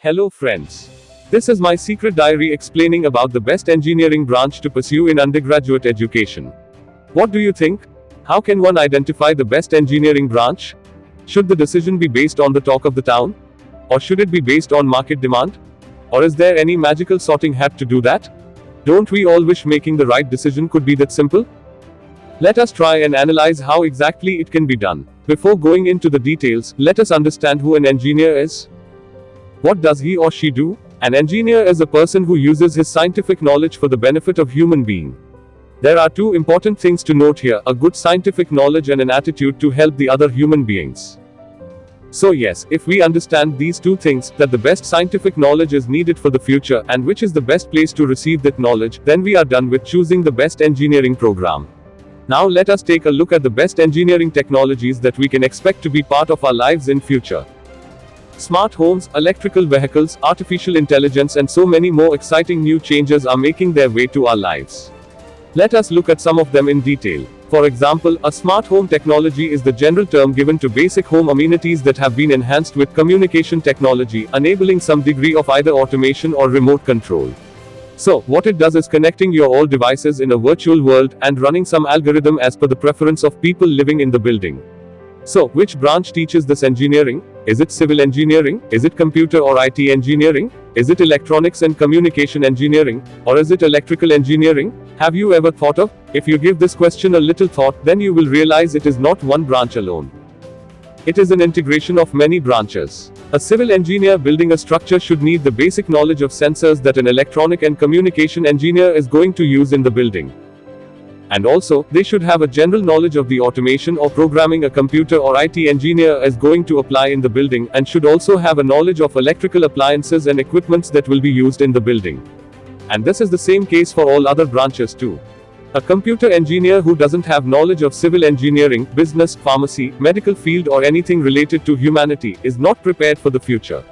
Hello friends. This is my secret diary explaining about the best engineering branch to pursue in undergraduate education. What do you think? How can one identify the best engineering branch? Should the decision be based on the talk of the town? Or should it be based on market demand? Or is there any magical sorting hat to do that? Don't we all wish making the right decision could be that simple? Let us try and analyze how exactly it can be done. Before going into the details, let us understand who an engineer is. What does he or she do? An engineer is a person who uses his scientific knowledge for the benefit of human being. There are two important things to note here, a good scientific knowledge and an attitude to help the other human beings. So yes, if we understand these two things, that the best scientific knowledge is needed for the future, and which is the best place to receive that knowledge, then we are done with choosing the best engineering program. Now let us take a look at the best engineering technologies that we can expect to be part of our lives in future. Smart homes, electrical vehicles, artificial intelligence and so many more exciting new changes are making their way to our lives. Let us look at some of them in detail. For example, a smart home technology is the general term given to basic home amenities that have been enhanced with communication technology, enabling some degree of either automation or remote control. So, what it does is connecting your all devices in a virtual world, and running some algorithm as per the preference of people living in the building. So, which branch teaches this engineering? Is it civil engineering? Is it computer or IT engineering? Is it electronics and communication engineering? Or is it electrical engineering? Have you ever thought of? If you give this question a little thought, then you will realize it is not one branch alone. It is an integration of many branches. A civil engineer building a structure should need the basic knowledge of sensors that an electronic and communication engineer is going to use in the building. And also, they should have a general knowledge of the automation or programming a computer or IT engineer is going to apply in the building, and should also have a knowledge of electrical appliances and equipments that will be used in the building. And this is the same case for all other branches too. A computer engineer who doesn't have knowledge of civil engineering, business, pharmacy, medical field or anything related to humanity is not prepared for the future.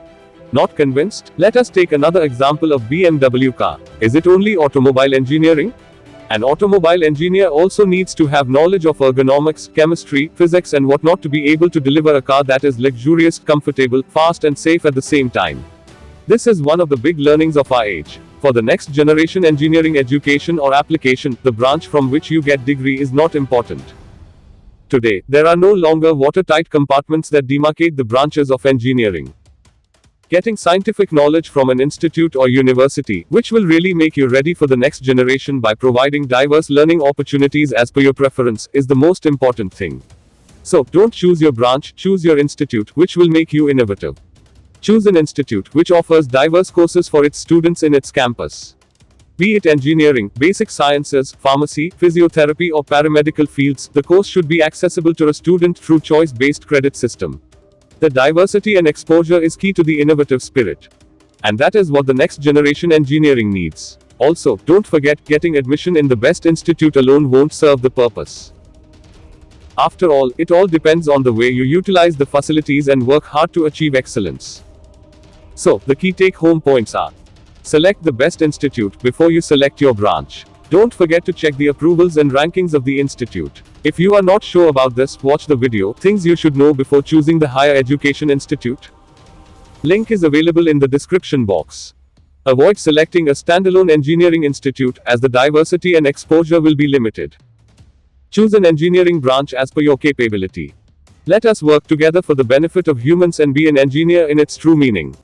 Not convinced? Let us take another example of BMW car. Is it only automobile engineering? An automobile engineer also needs to have knowledge of ergonomics, chemistry, physics and whatnot to be able to deliver a car that is luxurious, comfortable, fast and safe at the same time. This is one of the big learnings of our age. For the next generation engineering education or application, the branch from which you get degree is not important. Today, there are no longer watertight compartments that demarcate the branches of engineering. Getting scientific knowledge from an institute or university, which will really make you ready for the next generation by providing diverse learning opportunities as per your preference, is the most important thing. So, don't choose your branch, choose your institute, which will make you innovative. Choose an institute which offers diverse courses for its students in its campus. Be it engineering, basic sciences, pharmacy, physiotherapy or paramedical fields, the course should be accessible to a student through choice-based credit system. The diversity and exposure is key to the innovative spirit. And that is what the next generation engineering needs. Also, don't forget, getting admission in the best institute alone won't serve the purpose. After all, it all depends on the way you utilize the facilities and work hard to achieve excellence. So, the key take-home points are: select the best institute before you select your branch. Don't forget to check the approvals and rankings of the institute. If you are not sure about this, watch the video, Things You Should Know Before Choosing the Higher Education Institute. Link is available in the description box. Avoid selecting a standalone engineering institute, as the diversity and exposure will be limited. Choose an engineering branch as per your capability. Let us work together for the benefit of humans and be an engineer in its true meaning.